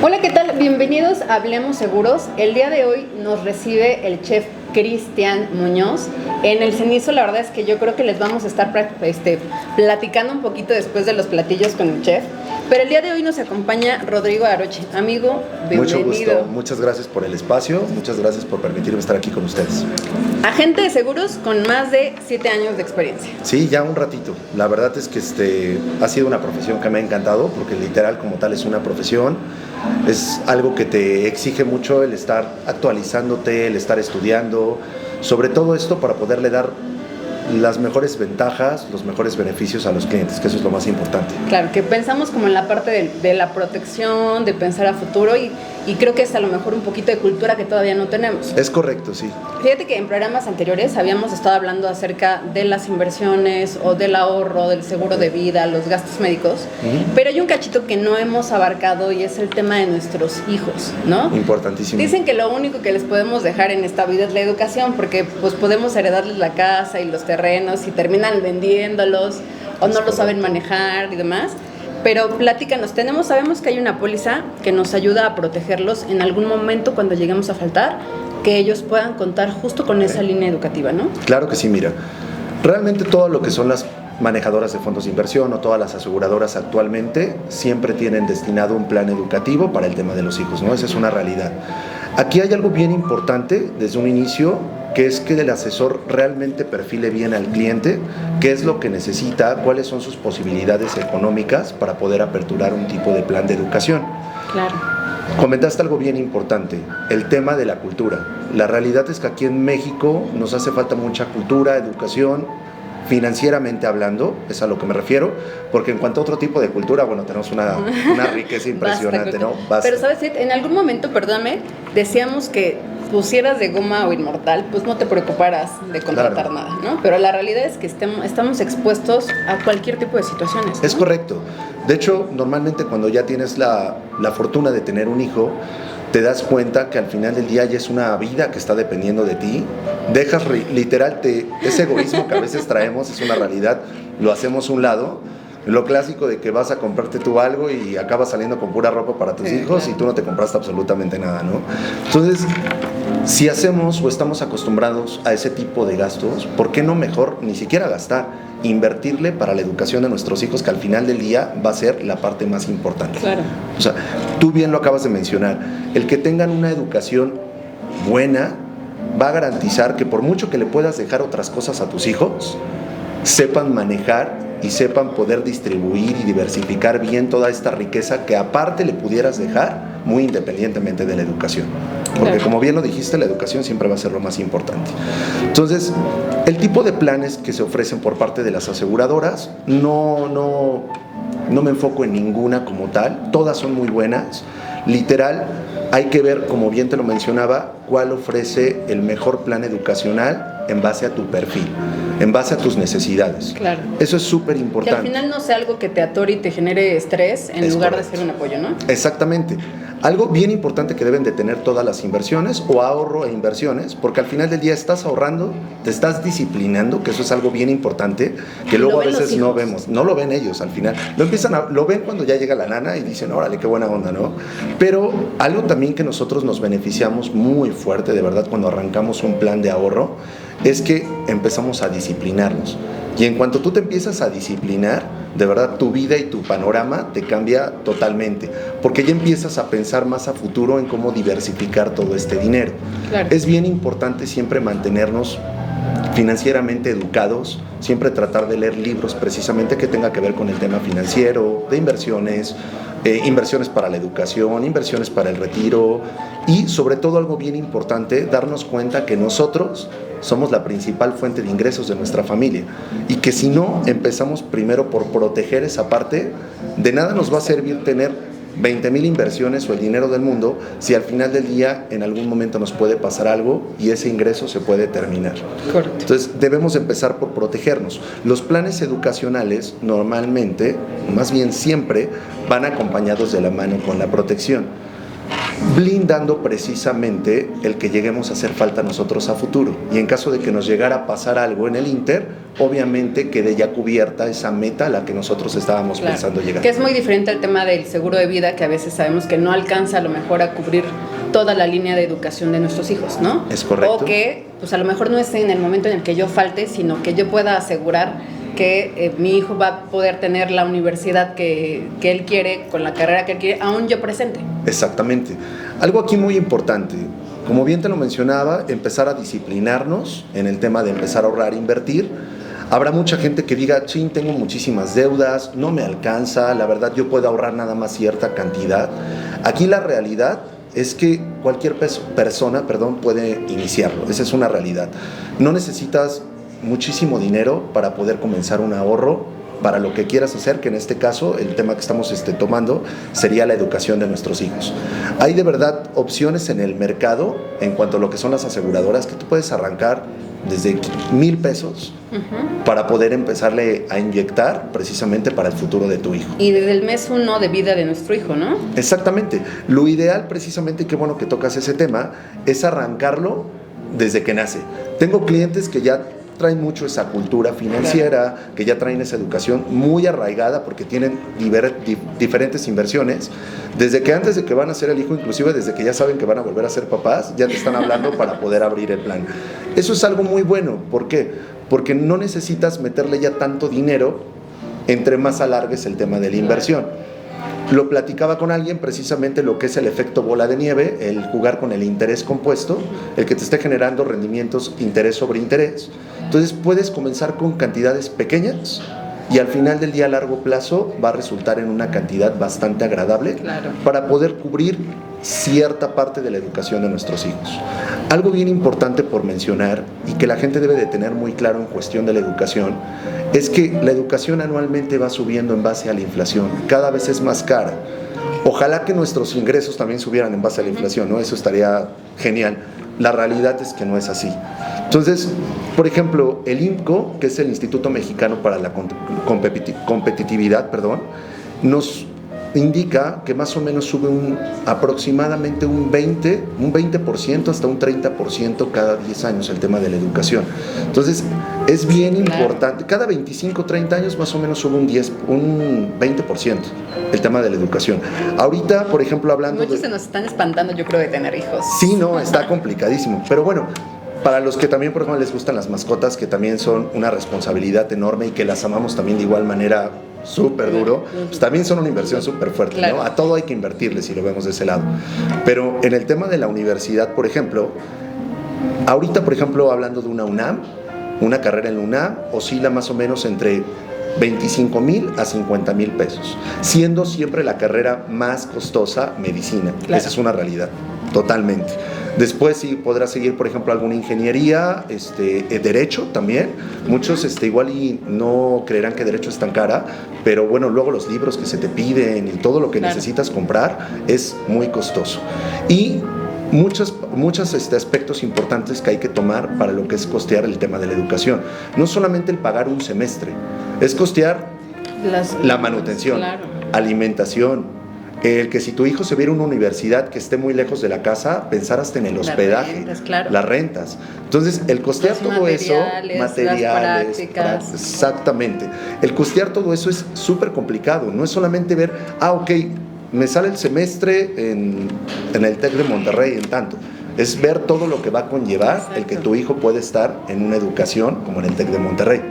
Hola, ¿qué tal? Bienvenidos a Hablemos Seguros. El día de hoy nos recibe el chef Cristian Muñoz. En el Cenizo, la verdad es que yo creo que les vamos a estar platicando un poquito después de los platillos con el chef. Pero el día de hoy nos acompaña Rodrigo Aroche. Amigo, bienvenido. Mucho gusto, muchas gracias por el espacio, muchas gracias por permitirme estar aquí con ustedes. Agente de seguros con más de 7 años de experiencia. Sí, ya un ratito. La verdad es que ha sido una profesión que me ha encantado, porque literal como tal es una profesión. Es algo que te exige mucho el estar actualizándote, el estar estudiando, sobre todo esto para poderle dar las mejores ventajas, los mejores beneficios a los clientes, que eso es lo más importante. Claro, que pensamos como en la parte de la protección, de pensar a futuro y creo que es a lo mejor un poquito de cultura que todavía no tenemos. Es correcto, sí. Fíjate que en programas anteriores habíamos estado hablando acerca de las inversiones o del ahorro, del seguro de vida, los gastos médicos, pero hay un cachito que no hemos abarcado y es el tema de nuestros hijos, ¿no? Importantísimo. Dicen que lo único que les podemos dejar en esta vida es la educación, porque pues podemos heredarles la casa y los terrenos y terminan vendiéndolos o no lo saben manejar y demás. Pero platícanos, sabemos que hay una póliza que nos ayuda a protegerlos en algún momento cuando lleguemos a faltar, que ellos puedan contar justo con esa línea educativa, ¿no? Claro que sí, mira. Realmente todo lo que son las manejadoras de fondos de inversión o todas las aseguradoras actualmente siempre tienen destinado un plan educativo para el tema de los hijos, ¿no? Esa es una realidad. Aquí hay algo bien importante desde un inicio, que es que el asesor realmente perfile bien al cliente, qué es lo que necesita, cuáles son sus posibilidades económicas para poder aperturar un tipo de plan de educación. Claro. Comentaste algo bien importante, el tema de la cultura. La realidad es que aquí en México nos hace falta mucha cultura, educación, financieramente hablando, es a lo que me refiero, porque en cuanto a otro tipo de cultura, bueno, tenemos una riqueza impresionante, ¿no? Basta. Pero, ¿sabes? En algún momento, perdóname, decíamos que pusieras de goma o inmortal, pues no te preocuparas de contratar nada, ¿no? Pero la realidad es que estamos expuestos a cualquier tipo de situaciones, ¿no? Es correcto. De hecho, normalmente cuando ya tienes la fortuna de tener un hijo, te das cuenta que al final del día ya es una vida que está dependiendo de ti. Dejas literal, ese egoísmo que a veces traemos, es una realidad, lo hacemos a un lado. Lo clásico de que vas a comprarte tú algo y acabas saliendo con pura ropa para tus hijos, claro, y tú no te compraste absolutamente nada, ¿no? Entonces, si hacemos o estamos acostumbrados a ese tipo de gastos, ¿por qué no mejor ni siquiera gastar? Invertirle para la educación de nuestros hijos, que al final del día va a ser la parte más importante. Claro. O sea, tú bien lo acabas de mencionar, el que tengan una educación buena va a garantizar que por mucho que le puedas dejar otras cosas a tus hijos, sepan manejar y sepan poder distribuir y diversificar bien toda esta riqueza que aparte le pudieras dejar, muy independientemente de la educación. Porque claro, como bien lo dijiste, la educación siempre va a ser lo más importante. Entonces, el tipo de planes que se ofrecen por parte de las aseguradoras, no me enfoco en ninguna como tal, todas son muy buenas. Literal, hay que ver, como bien te lo mencionaba, cuál ofrece el mejor plan educacional en base a tu perfil, en base a tus necesidades. Claro. Eso es súper importante. Que al final no sea algo que te atore y te genere estrés en lugar correcto de ser un apoyo, ¿no? Exactamente. Algo bien importante que deben de tener todas las inversiones o ahorro e inversiones, porque al final del día estás ahorrando, te estás disciplinando, que eso es algo bien importante, que luego a veces no vemos, no lo ven ellos al final, lo ven cuando ya llega la nana y dicen, órale, qué buena onda, ¿no? Pero algo también que nosotros nos beneficiamos muy fuerte, de verdad, cuando arrancamos un plan de ahorro, es que empezamos a disciplinarnos. Y en cuanto tú te empiezas a disciplinar, de verdad tu vida y tu panorama te cambia totalmente, porque ya empiezas a pensar más a futuro en cómo diversificar todo este dinero. Claro. Es bien importante siempre mantenernos financieramente educados, siempre tratar de leer libros precisamente que tenga que ver con el tema financiero, de inversiones, inversiones para la educación, inversiones para el retiro y sobre todo algo bien importante, darnos cuenta que nosotros somos la principal fuente de ingresos de nuestra familia y que si no empezamos primero por proteger esa parte, de nada nos va a servir tener 20,000 inversiones o el dinero del mundo si al final del día en algún momento nos puede pasar algo y ese ingreso se puede terminar. Correcto. Entonces debemos empezar por protegernos. Los planes educacionales normalmente, más bien siempre, van acompañados de la mano con la protección. blindando precisamente el que lleguemos a hacer falta a nosotros a futuro. Y en caso de que nos llegara a pasar algo en el Inter, obviamente quede ya cubierta esa meta a la que nosotros estábamos pensando llegar. Que es muy diferente al tema del seguro de vida, que a veces sabemos que no alcanza a lo mejor a cubrir toda la línea de educación de nuestros hijos, ¿no? Es correcto. O que pues a lo mejor no esté en el momento en el que yo falte, sino que yo pueda asegurar que mi hijo va a poder tener la universidad que él quiere, con la carrera que él quiere, aún yo presente. Exactamente. Algo aquí muy importante, como bien te lo mencionaba, empezar a disciplinarnos en el tema de empezar a ahorrar e invertir. Habrá mucha gente que diga, chin, tengo muchísimas deudas, no me alcanza, la verdad yo puedo ahorrar nada más cierta cantidad. Aquí la realidad es que cualquier persona puede iniciarlo, esa es una realidad. No necesitas muchísimo dinero para poder comenzar un ahorro para lo que quieras hacer, que en este caso el tema que estamos tomando sería la educación de nuestros hijos. Hay de verdad opciones en el mercado en cuanto a lo que son las aseguradoras, que tú puedes arrancar desde 1,000 pesos para poder empezarle a inyectar precisamente para el futuro de tu hijo. Y desde el mes 1 de vida de nuestro hijo, ¿no? Exactamente. Lo ideal precisamente, qué bueno que tocas ese tema, es arrancarlo desde que nace. Tengo clientes que ya traen mucho esa cultura financiera, que ya traen esa educación muy arraigada porque tienen diferentes inversiones. Desde que antes de que van a ser el hijo, inclusive desde que ya saben que van a volver a ser papás, ya te están hablando para poder abrir el plan. Eso es algo muy bueno. ¿Por qué? Porque no necesitas meterle ya tanto dinero entre más alargues el tema de la inversión. Lo platicaba con alguien precisamente lo que es el efecto bola de nieve, el jugar con el interés compuesto, el que te esté generando rendimientos interés sobre interés. Entonces puedes comenzar con cantidades pequeñas y al final del día a largo plazo va a resultar en una cantidad bastante agradable para poder cubrir cierta parte de la educación de nuestros hijos. Algo bien importante por mencionar y que la gente debe de tener muy claro en cuestión de la educación es que la educación anualmente va subiendo en base a la inflación, cada vez es más cara. Ojalá que nuestros ingresos también subieran en base a la inflación, ¿no? Eso estaría genial. La realidad es que no es así. Entonces, por ejemplo, el IMCO, que es el Instituto Mexicano para la Competitividad, nos indica que más o menos sube aproximadamente un 20% hasta un 30% cada 10 años el tema de la educación. Entonces, es bien importante. Cada 25, 30 años más o menos sube un 20% el tema de la educación. Ahorita, por ejemplo, hablando Muchos se nos están espantando, yo creo, de tener hijos. Sí, no, está complicadísimo. Pero bueno, para los que también, por ejemplo, les gustan las mascotas, que también son una responsabilidad enorme y que las amamos también de igual manera súper duro, pues también son una inversión súper fuerte, ¿no? A todo hay que invertirle si lo vemos de ese lado. Pero en el tema de la universidad, por ejemplo, ahorita, por ejemplo, hablando de una UNAM, una carrera en la UNAM oscila más o menos entre 25,000 a 50,000 pesos, siendo siempre la carrera más costosa medicina. Esa es una realidad, totalmente. Después sí podrás seguir, por ejemplo, alguna ingeniería, derecho también. Muchos igual y no creerán que derecho es tan cara, pero bueno, luego los libros que se te piden y todo lo que necesitas comprar es muy costoso. Y muchos aspectos importantes que hay que tomar para lo que es costear el tema de la educación. No solamente el pagar un semestre, es costear la manutención, alimentación, el que si tu hijo se viera a una universidad que esté muy lejos de la casa, pensar hasta en el hospedaje, las rentas. Entonces, el costear todo eso, materiales, prácticas. Exactamente. El costear todo eso es súper complicado. No es solamente ver, ok, me sale el semestre en el TEC de Monterrey en tanto. Es ver todo lo que va a conllevar el que tu hijo puede estar en una educación como en el TEC de Monterrey.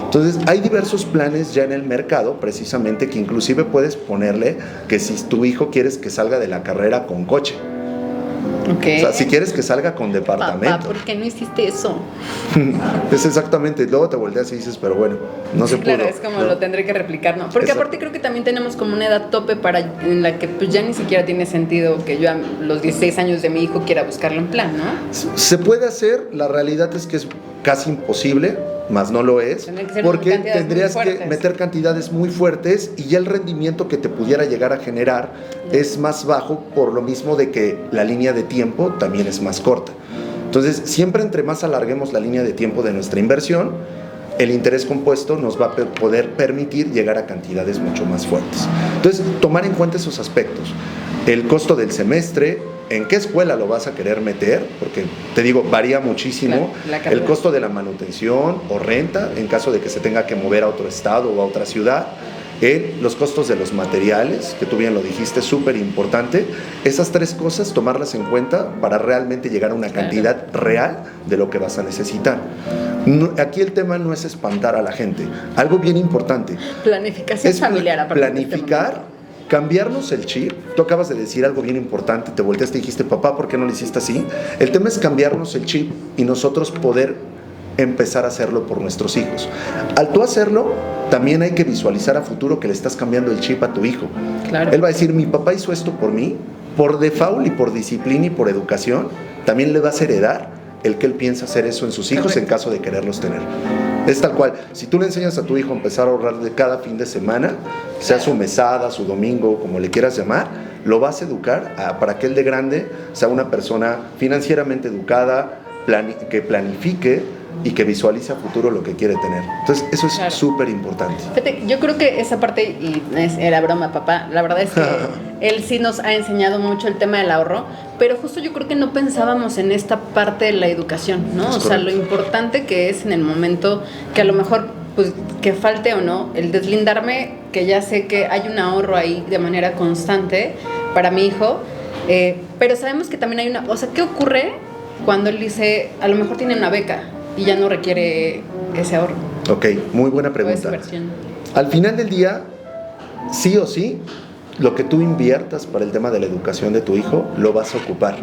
Entonces, hay diversos planes ya en el mercado, precisamente, que inclusive puedes ponerle que si tu hijo quieres que salga de la carrera con coche. O sea, si quieres que salga con departamento. Papá, ¿por qué no hiciste eso? Es exactamente, luego te volteas y dices, pero bueno, no se pudo. Claro, es como lo tendré que replicar, ¿no? Porque aparte creo que también tenemos como una edad tope en la que pues ya ni siquiera tiene sentido que yo a los 16 años de mi hijo quiera buscarle un plan, ¿no? Se puede hacer, la realidad es que es casi imposible, más no lo es, porque tendrías que meter cantidades muy fuertes y ya el rendimiento que te pudiera llegar a generar es más bajo, por lo mismo de que la línea de tiempo también es más corta. Entonces, siempre entre más alarguemos la línea de tiempo de nuestra inversión, el interés compuesto nos va a poder permitir llegar a cantidades mucho más fuertes. Entonces, tomar en cuenta esos aspectos. El costo del semestre, en qué escuela lo vas a querer meter, porque te digo, varía muchísimo el costo de la manutención o renta, en caso de que se tenga que mover a otro estado o a otra ciudad. Los costos de los materiales, que tú bien lo dijiste, súper importante. Esas 3 cosas, tomarlas en cuenta para realmente llegar a una cantidad real de lo que vas a necesitar. Aquí el tema no es espantar a la gente. Algo bien importante. Planificación familiar. Planificar, cambiarnos el chip. Tú acabas de decir algo bien importante, te volteaste y dijiste, papá, ¿por qué no lo hiciste así? El tema es cambiarnos el chip y nosotros poder empezar a hacerlo por nuestros hijos. Al tú hacerlo, también hay que visualizar a futuro que le estás cambiando el chip a tu hijo. Claro. Él va a decir, mi papá hizo esto por mí, por default y por disciplina y por educación, también le vas a heredar el que él piensa hacer eso en sus hijos. Correcto. En caso de quererlos tener. Es tal cual, si tú le enseñas a tu hijo a empezar a ahorrar de cada fin de semana, sea su mesada, su domingo, como le quieras llamar, lo vas a educar para que él de grande sea una persona financieramente educada, que planifique y que visualice a futuro lo que quiere tener. Entonces, eso es súper importante. Fíjate, yo creo que esa parte, y era broma, papá, la verdad es que él sí nos ha enseñado mucho el tema del ahorro, pero justo yo creo que no pensábamos en esta parte de la educación, ¿no? O sea, lo importante que es en el momento que a lo mejor, pues, que falte o no, el deslindarme, que ya sé que hay un ahorro ahí de manera constante para mi hijo, pero sabemos que también hay o sea, ¿qué ocurre cuando él dice, a lo mejor tiene una beca y ya no requiere ese ahorro? Ok, muy buena pregunta. Al final del día, sí o sí, lo que tú inviertas para el tema de la educación de tu hijo, lo vas a ocupar.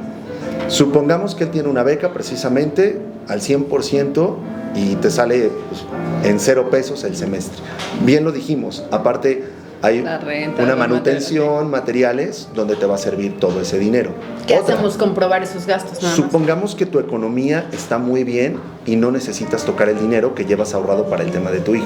Supongamos que él tiene una beca precisamente al 100% y te sale pues, en 0 pesos el semestre. Bien lo dijimos, aparte hay renta, una manutención, materiales, donde te va a servir todo ese dinero. ¿Qué hacemos? Comprobar esos gastos nada más. Supongamos que tu economía está muy bien y no necesitas tocar el dinero que llevas ahorrado para el tema de tu hijo.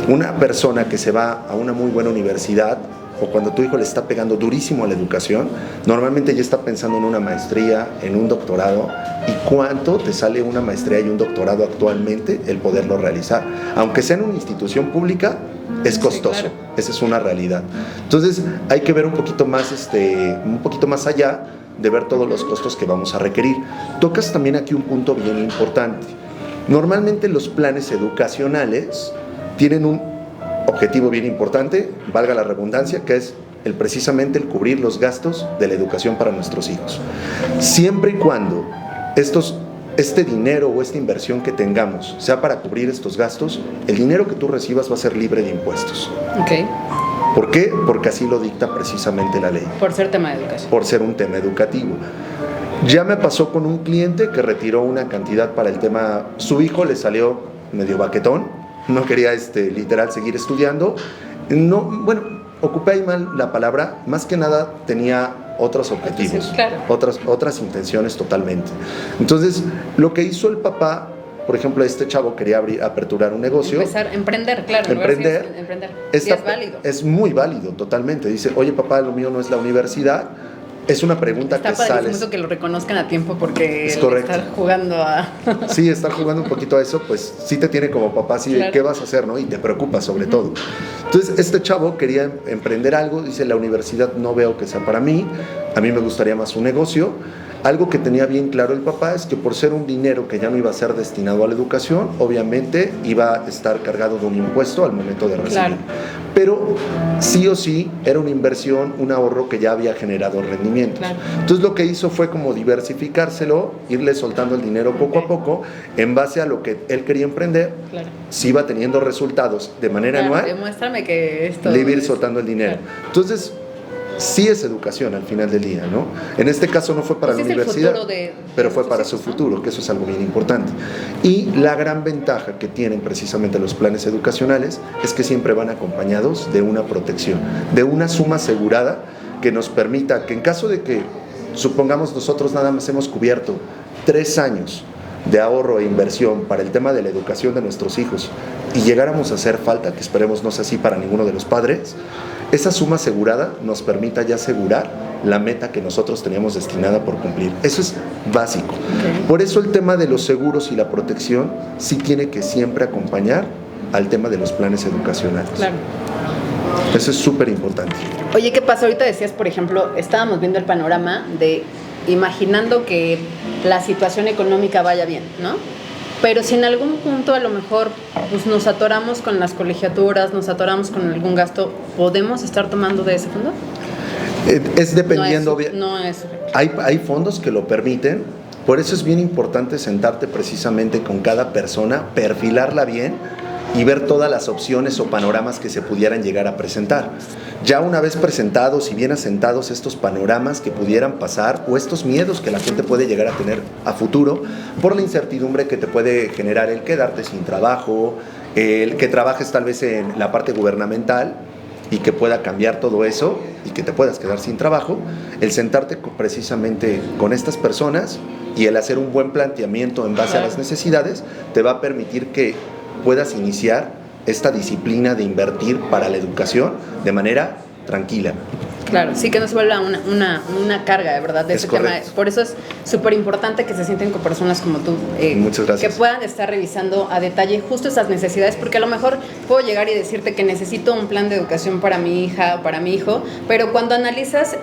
Una persona que se va a una muy buena universidad, o cuando tu hijo le está pegando durísimo a la educación, normalmente ya está pensando en una maestría, en un doctorado. ¿Y cuánto te sale una maestría y un doctorado actualmente el poderlo realizar? Aunque sea en una institución pública, es costoso. Sí, claro. Esa es una realidad. Entonces hay que ver un poquito más allá de ver todos los costos que vamos a requerir. Tocas también aquí un punto bien importante. Normalmente los planes educacionales tienen un objetivo bien importante, valga la redundancia, que es precisamente el cubrir los gastos de la educación para nuestros hijos. Siempre y cuando este dinero o esta inversión que tengamos sea para cubrir estos gastos, el dinero que tú recibas va a ser libre de impuestos. Okay. ¿Por qué? Porque así lo dicta precisamente la ley. Por ser tema de educación. Por ser un tema educativo. Ya me pasó con un cliente que retiró una cantidad para el tema, su hijo le salió medio baquetón, no quería literal seguir estudiando. No, bueno, ocupé ahí mal la palabra, más que nada tenía otros objetivos, claro. otras intenciones totalmente. Entonces, lo que hizo el papá, por ejemplo, este chavo quería aperturar un negocio. Empezar a emprender, claro. Emprender. Y es válido. Es muy válido, totalmente. Dice, oye papá, lo mío no es la universidad. Es una pregunta que sale. Está que lo reconozcan a tiempo porque es correcto. Estar jugando a... Sí, estar jugando un poquito a eso, pues sí te tiene como papá, así claro. de qué vas a hacer, ¿no? Y te preocupa sobre todo. Entonces, este chavo quería emprender algo, dice, la universidad no veo que sea para mí, a mí me gustaría más un negocio. Algo que tenía bien claro el papá es que por ser un dinero que ya no iba a ser destinado a la educación, obviamente iba a estar cargado de un impuesto al momento de recibir. Claro. Pero sí o sí era una inversión, un ahorro que ya había generado rendimientos. Claro. Entonces lo que hizo fue como diversificárselo, irle soltando el dinero poco a poco en base a lo que él quería emprender. Claro. Si iba teniendo resultados de manera anual, demuéstrame que esto le iba a ir soltando el dinero. Claro. Entonces sí es educación al final del día, ¿no? En este caso no fue para la universidad, pero fue para su futuro, que eso es algo bien importante. Y la gran ventaja que tienen precisamente los planes educacionales es que siempre van acompañados de una protección, de una suma asegurada que nos permita que en caso de que, supongamos nosotros nada más hemos cubierto 3 años de ahorro e inversión para el tema de la educación de nuestros hijos y llegáramos a hacer falta, que esperemos no sea así para ninguno de los padres, esa suma asegurada nos permita ya asegurar la meta que nosotros teníamos destinada por cumplir. Eso es básico. Okay. Por eso el tema de los seguros y la protección sí tiene que siempre acompañar al tema de los planes educacionales. Claro. Eso es súper importante. Oye, ¿qué pasa? Ahorita decías, por ejemplo, estábamos viendo el panorama de imaginando que la situación económica vaya bien, ¿no? Pero si en algún punto a lo mejor pues, nos atoramos con las colegiaturas, nos atoramos con algún gasto, ¿podemos estar tomando de ese fondo? Es dependiendo. No es. Hay fondos que lo permiten, por eso es bien importante sentarte precisamente con cada persona, perfilarla bien y ver todas las opciones o panoramas que se pudieran llegar a presentar. Ya una vez presentados y bien asentados estos panoramas que pudieran pasar o estos miedos que la gente puede llegar a tener a futuro por la incertidumbre que te puede generar el quedarte sin trabajo, el que trabajes tal vez en la parte gubernamental y que pueda cambiar todo eso y que te puedas quedar sin trabajo, el sentarte precisamente con estas personas y el hacer un buen planteamiento en base a las necesidades te va a permitir que puedas iniciar esta disciplina de invertir para la educación de manera tranquila. Claro, sí, que no se vuelva una carga, de verdad, de ese tema. Por eso es súper importante que se sienten con personas como tú. Muchas gracias. Que puedan estar revisando a detalle justo esas necesidades, porque a lo mejor puedo llegar y decirte que necesito un plan de educación para mi hija o para mi hijo, pero cuando analizas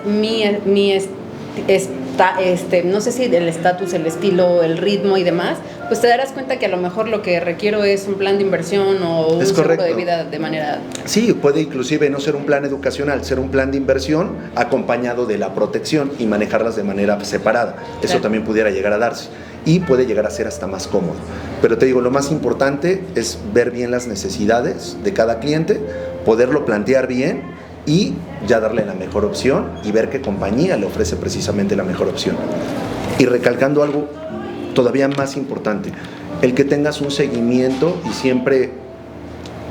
no sé si el estatus, el estilo, el ritmo y demás, pues te darás cuenta que a lo mejor lo que requiero es un plan de inversión o un seguro de vida de manera... Sí, puede inclusive no ser un plan educacional, ser un plan de inversión acompañado de la protección y manejarlas de manera separada. Eso también pudiera llegar a darse y puede llegar a ser hasta más cómodo. Pero te digo, lo más importante es ver bien las necesidades de cada cliente, poderlo plantear bien y ya darle la mejor opción y ver qué compañía le ofrece precisamente la mejor opción. Y recalcando algo todavía más importante, el que tengas un seguimiento y siempre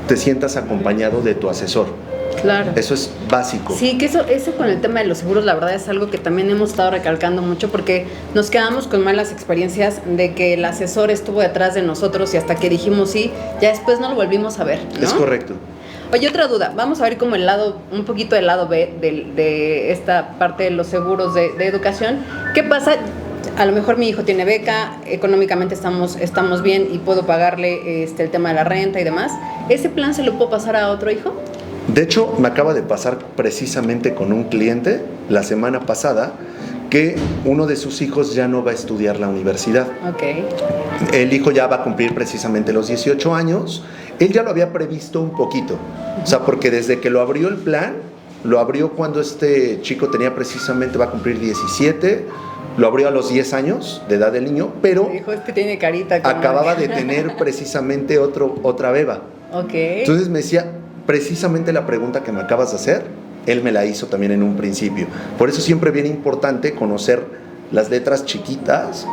te sientas acompañado de tu asesor. Claro. Eso es básico. Sí, que eso con el tema de los seguros, la verdad es algo que también hemos estado recalcando mucho porque nos quedamos con malas experiencias de que el asesor estuvo detrás de nosotros y hasta que dijimos sí, ya después no lo volvimos a ver, ¿no? Es correcto. Oye, otra duda, vamos a ver como un poquito del lado B de esta parte de los seguros de educación. ¿Qué pasa? A lo mejor mi hijo tiene beca, económicamente estamos bien y puedo pagarle el tema de la renta y demás. ¿Ese plan se lo puedo pasar a otro hijo? De hecho, me acaba de pasar precisamente con un cliente la semana pasada que uno de sus hijos ya no va a estudiar la universidad. Okay. El hijo ya va a cumplir precisamente los 18 años. Él ya lo había previsto un poquito. O sea, porque desde que lo abrió el plan, lo abrió cuando este chico tenía precisamente, va a cumplir 17, lo abrió a los 10 años de edad del niño, pero dijo, tiene carita acababa de tener precisamente otra beba. Okay. Entonces me decía, precisamente la pregunta que me acabas de hacer, él me la hizo también en un principio. Por eso siempre es bien importante conocer las letras chiquitas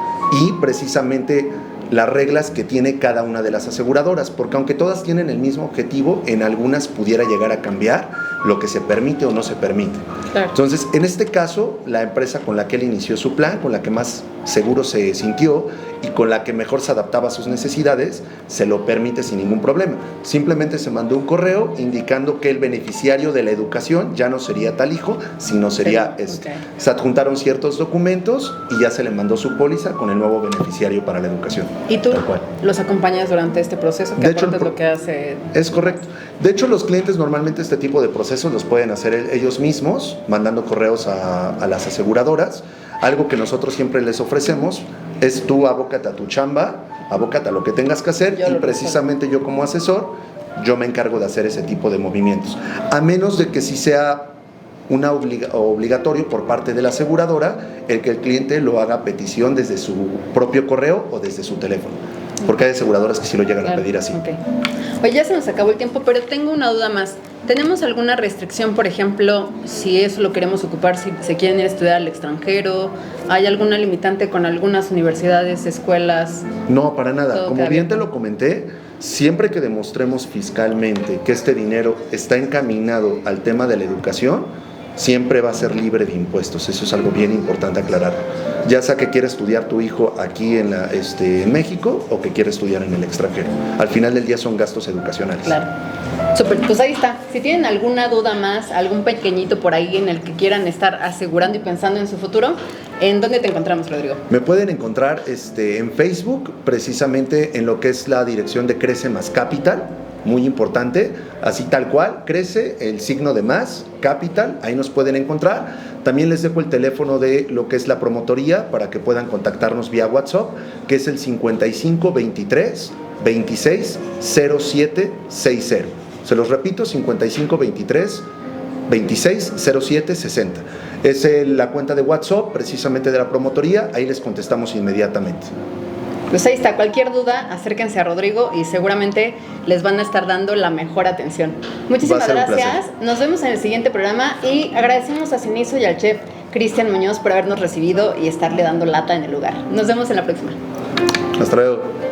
y precisamente las reglas que tiene cada una de las aseguradoras, porque aunque todas tienen el mismo objetivo, en algunas pudiera llegar a cambiar lo que se permite o no se permite. Claro. Entonces, en este caso, la empresa con la que él inició su plan, con la que más seguro se sintió y con la que mejor se adaptaba a sus necesidades, se lo permite sin ningún problema. Simplemente se mandó un correo indicando que el beneficiario de la educación ya no sería tal hijo, sino sería este. Okay. Se adjuntaron ciertos documentos y ya se le mandó su póliza con el nuevo beneficiario para la educación. ¿Y tú los acompañas durante este proceso? De hecho, es lo que hace... Es correcto. De hecho, los clientes normalmente este tipo de procesos los pueden hacer ellos mismos, mandando correos a las aseguradoras. Algo que nosotros siempre les ofrecemos es tú abócate a tu chamba, abócate a lo que tengas que hacer y precisamente yo como asesor, yo me encargo de hacer ese tipo de movimientos. A menos de que si sea obligatorio por parte de la aseguradora el que el cliente lo haga a petición desde su propio correo o desde su teléfono, porque hay aseguradoras que sí lo llegan a pedir así. Okay. Oye, ya se nos acabó el tiempo, pero tengo una duda más. ¿Tenemos alguna restricción, por ejemplo, si eso lo queremos ocupar, si se quieren ir a estudiar al extranjero? ¿Hay alguna limitante con algunas universidades, escuelas? No, para nada. Como bien te lo comenté, siempre que demostremos fiscalmente que este dinero está encaminado al tema de la educación, siempre va a ser libre de impuestos. Eso es algo bien importante aclarar. Ya sea que quiera estudiar tu hijo aquí en México o que quiera estudiar en el extranjero. Al final del día son gastos educacionales. Claro. Súper, pues ahí está. Si tienen alguna duda más, algún pequeñito por ahí en el que quieran estar asegurando y pensando en su futuro, ¿en dónde te encontramos, Rodrigo? Me pueden encontrar en Facebook, precisamente en lo que es la dirección de Crece Más Capital. muy importante, así tal cual, crece el signo de más, capital, ahí nos pueden encontrar. También les dejo el teléfono de lo que es la promotoría para que puedan contactarnos vía WhatsApp, que es el 5523 26 07 60. Se los repito, 5523 26 07 60. Es la cuenta de WhatsApp precisamente de la promotoría, ahí les contestamos inmediatamente. Pues ahí está, cualquier duda, acérquense a Rodrigo y seguramente les van a estar dando la mejor atención. Muchísimas gracias, nos vemos en el siguiente programa y agradecemos a Cenizo y al chef Cristian Muñoz por habernos recibido y estarle dando lata en el lugar. Nos vemos en la próxima. Hasta luego.